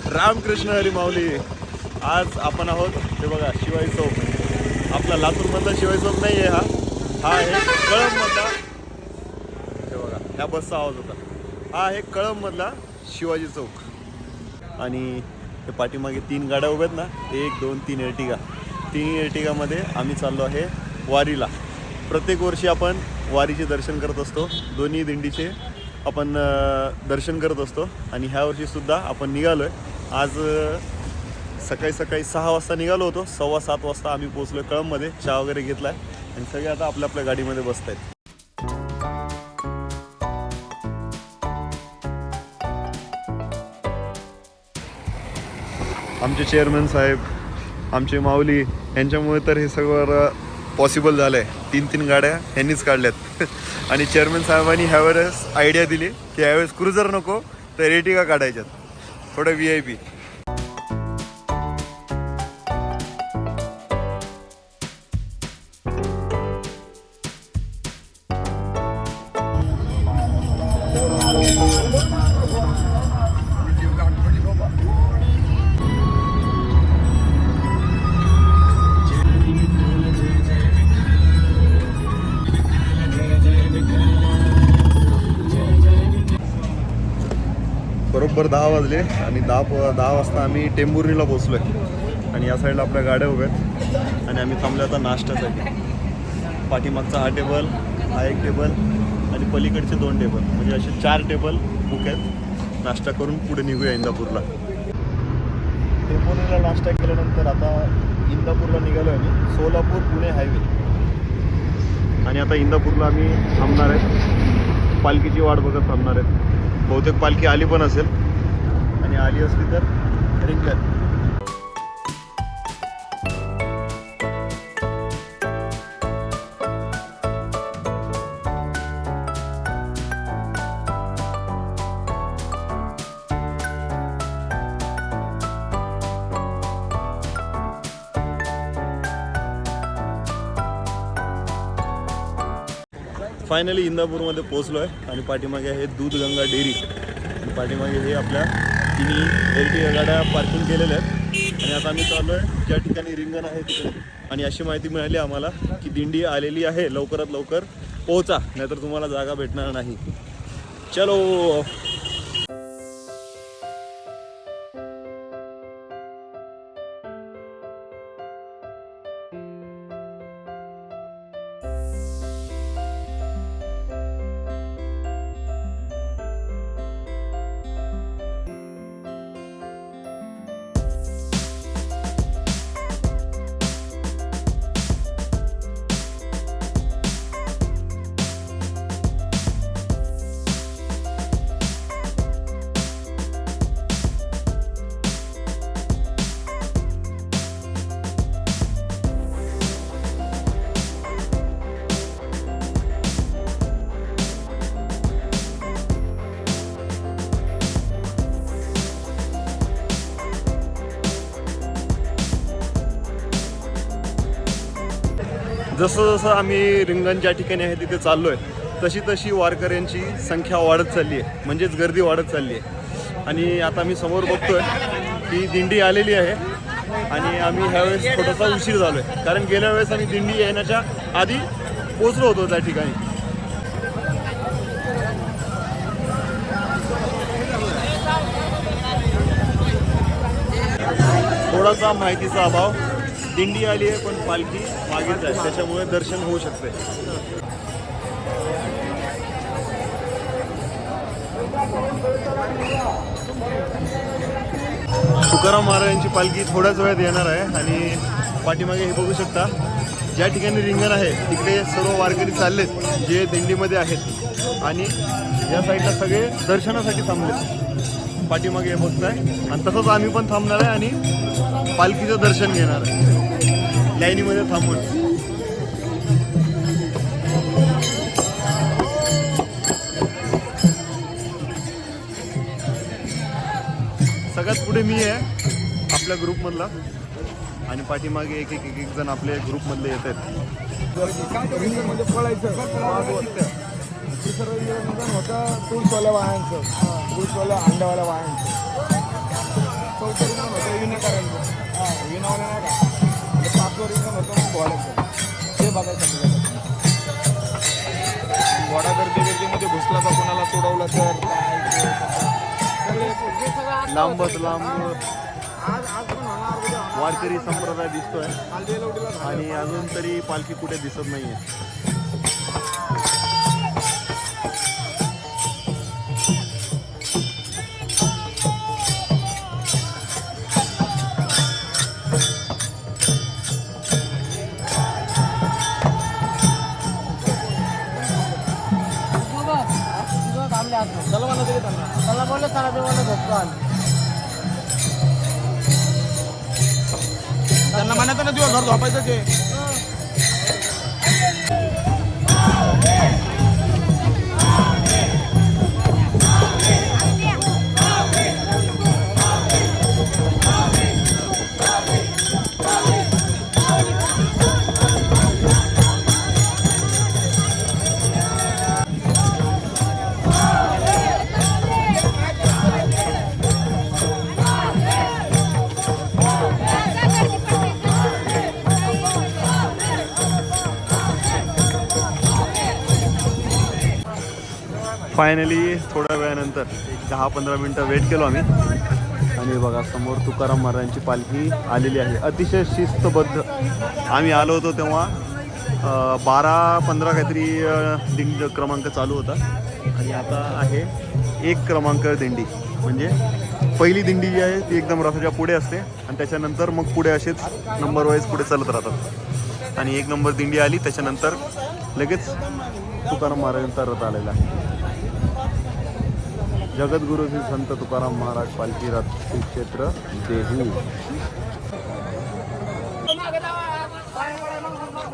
रामकृष्ण हरी माऊली. आज आपण आहोत ते बघा शिवाजी चौक. आपला लातूरमधला शिवाजी चौक नाही आहे हा आहे कळंबमधला. ते बघा ह्या बसचा आवाज होता. हा आहे कळंबमधला शिवाजी चौक. आणि ते पाठीमागे 3 गाड्या उभ्या आहेत ना, 1 2 3 एर्टिगा. 3 एर्टिगामध्ये आम्ही चाललो आहे वारीला. प्रत्येक वर्षी आपण वारीचे दर्शन करत असतो. दोन्ही दिंडीचे आपण दर्शन करत असतो. आणि ह्या वर्षीसुद्धा आपण निघालो आहे. आज सकाळी 6 वाजता निघालो होतो. 6:15 वाजता आम्ही पोहोचलो आहे कळंबमध्ये. चहा वगैरे घेतला आहे आणि सगळे आता आपल्या आपल्या गाडीमध्ये बसत आहेत. आमचे चेअरमॅन साहेब, आमचे माऊली यांच्यामुळे तर हे सगळं पॉसिबल झालं आहे. 3 गाड्या यांनीच काढल्यात. आणि चेअरमॅन साहेबांनी ह्यावेळेस आयडिया दिली की ह्यावेळेस क्रुझर नको तर एर्टिगा काढायच्यात, थोडं VIP. बरोबर 10 वाजले आणि 10 वाजता आम्ही टेंभुर्णीला पोचलो आहे. आणि या साईडला आपल्या गाड्या उभ्या आहेत आणि आम्ही थांबलो आता नाश्त्यासाठी. पाठीमागचा हा टेबल, हा एक टेबल आणि पलीकडचे 2 टेबल, म्हणजे असे 4 टेबल बुक आहेत. नाश्ता करून पुढे निघूया इंदापूरला. टेंभुर्णीला नाश्ता केल्यानंतर आता इंदापूरला निघालो आहे आम्ही. सोलापूर पुणे हायवे. आणि आता इंदापूरला आम्ही थांबणार आहेत. पालखीची वाट बघत थांबणार आहेत. बहुतेक पालखी आली पण असेल आणि आली असली तर रिंगण. फायनली इंदापूरमध्ये पोचलो आहे. आणि पाठीमागे आहे दूधगंगा डेअरी. पाठीमागे हे आपल्या 3 एर्टिगा गाड्या पार्किंग केलेल्या आहेत. आणि आता आम्ही चाललो आहे ज्या ठिकाणी रिंगण आहे तिकडे. आणि अशी माहिती मिळाली आम्हाला की दिंडी आलेली आहे, लवकरात लवकर पोहोचा नाहीतर तुम्हाला जागा भेटणार नाही. चलो. जसं जसं आम्ही रिंगण ज्या ठिकाणी आहे तिथे चाललो आहे तशी तशी वारकऱ्यांची संख्या वाढत चालली आहे, म्हणजेच गर्दी वाढत चालली आहे. आणि आता मी समोर बघतोय की दिंडी आलेली आहे. आणि आम्ही ह्यावेळेस थोडासा उशीर झालो आहे, कारण गेल्या वेळेस आम्ही दिंडी येण्याच्या आधी पोचलो होतो त्या ठिकाणी. थोडासा माहितीचा अभाव. दिंडी आली आहे पण पालखी मागेच आहे, त्याच्यामुळे दर्शन होऊ शकते. तुकाराम महाराजांची पालखी थोड्याच वेळात येणार आहे. आणि पाठीमागे हे बघू शकता ज्या ठिकाणी रिंगण आहे तिकडे सर्व वारकरी चाललेत जे दिंडीमध्ये आहेत. आणि या साईडला सगळे दर्शनासाठी थांबलेत. पाठीमागे हे बघताय. आणि तसंच आम्ही पण थांबणार आहे आणि पालखीचं दर्शन घेणार आहे लाईनीमध्ये थांबून. सगळ्यात पुढे मी आहे आपल्या ग्रुपमधला. आणि पाठीमागे एक जण आपले ग्रुपमधले येत आहेत. दुसरं नियोजन होतं टूल्सवाल्या वायांचं, टूल्सवाल्या अंड्यावाल्या वायांचं. चौथं रिंगण होतं विनाकारांचं, विनावाल्या नाही का. आणि 5वं रिंगण होतं मग घोड्याचं. ते बघायसाठी घोडा गर्दीमध्ये घुसला तर कोणाला सोडवलं तर लांबच लांब वारकरी संप्रदाय दिसतोय आणि अजून तरी पालखी कुठे दिसत नाहीये. त्याला बोलले त्याला ते बोलले झोपतो आले. त्यांना म्हणायचं ना तुझ्या घर झोपायचं ते. फायनली थोड्या वेळानंतर एक 10-15 मिनटं वेट केलो आम्ही आणि बघा समोर तुकाराम महाराजांची पालखी आलेली आहे. अतिशय शिस्तबद्ध. आम्ही आलो होतो तेव्हा 12-15 काहीतरी दिंडी क्रमांक चालू होता आणि आता आहे 1 क्रमांक दिंडी. म्हणजे पहिली दिंडी जी आहे ती एकदम रथाच्या पुढे असते आणि त्याच्यानंतर मग पुढे असेच नंबर वाईज पुढे चालत राहतात आणि 1 नंबर दिंडी आली त्याच्यानंतर लगेच तुकाराम महाराजांचा रथ आलेला आहे. जगद्गुरु श्री संत तुकाराम महाराज पालखी रथ श्री क्षेत्र देहू.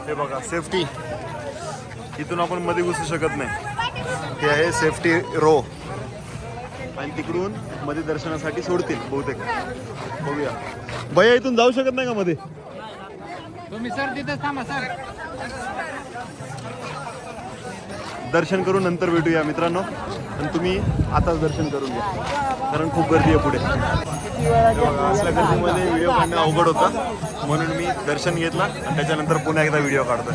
हे बघा सेफ्टी, इथून आपण मध्ये घुसू शकत नाही. हे आहे सेफ्टी रो आणि तिकडून मध्ये दर्शनासाठी सोडतील बहुतेक. बघूया. भैया इथून जाऊ शकत नाही का मध्ये? तुम्ही सर तिथं थांबा सर. दर्शन करून नंतर भेटूया मित्रांनो आणि तुम्ही आताच दर्शन करून घ्या कारण खूप गर्दी आहे पुढे. असल्या गर्दीमध्ये व्हिडिओ काढणं अवघड होतं म्हणून मी दर्शन घेतला आणि त्याच्यानंतर पुन्हा एकदा व्हिडिओ काढतो.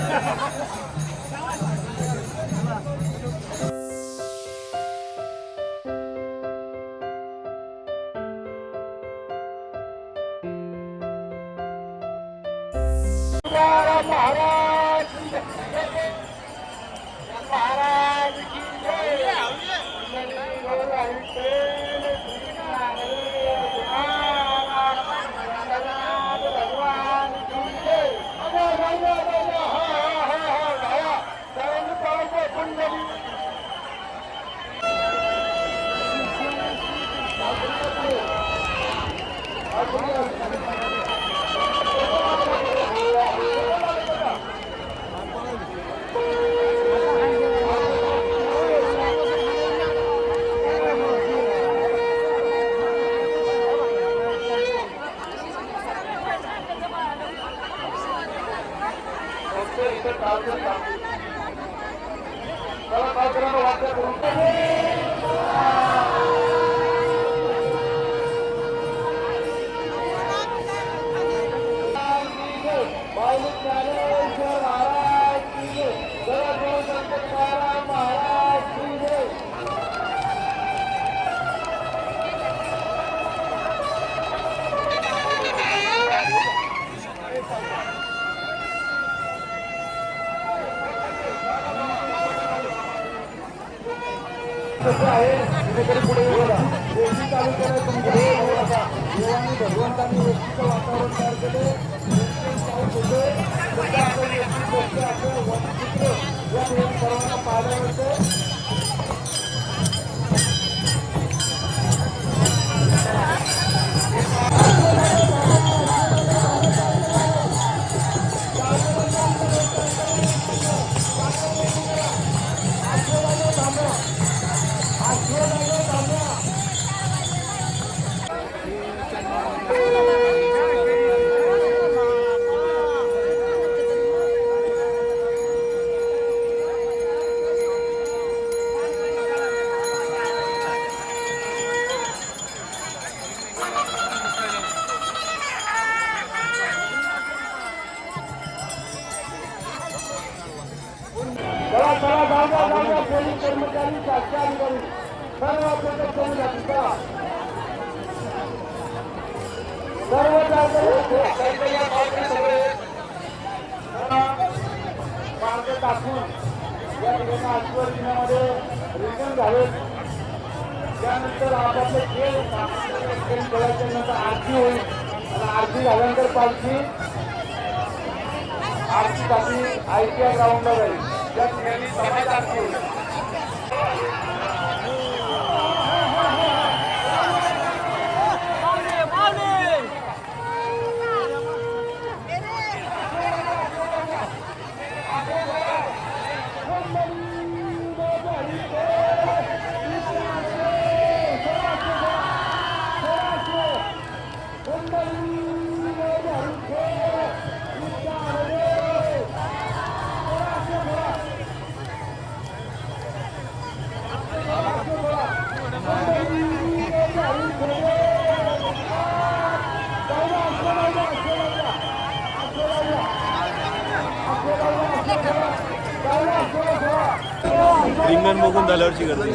जागा पोलीस कर्मचारी शासकीय अधिकारी सर्व प्रोटेक्शन जातीचा सर्व मार्ग टाकून या ठिकाणी आजवर जिल्ह्यामध्ये रिटर्न झालेत. त्यानंतर आपापले खेळ खेळायच्या नंतर आरती होईल आणि आरती झाल्यानंतर पालखी आरतीसाठी ITI ग्राउंडला जाईल. त्या ठिकाणी समाज आरती होईल. रिंगण बघून झाल्यावरची गर्दी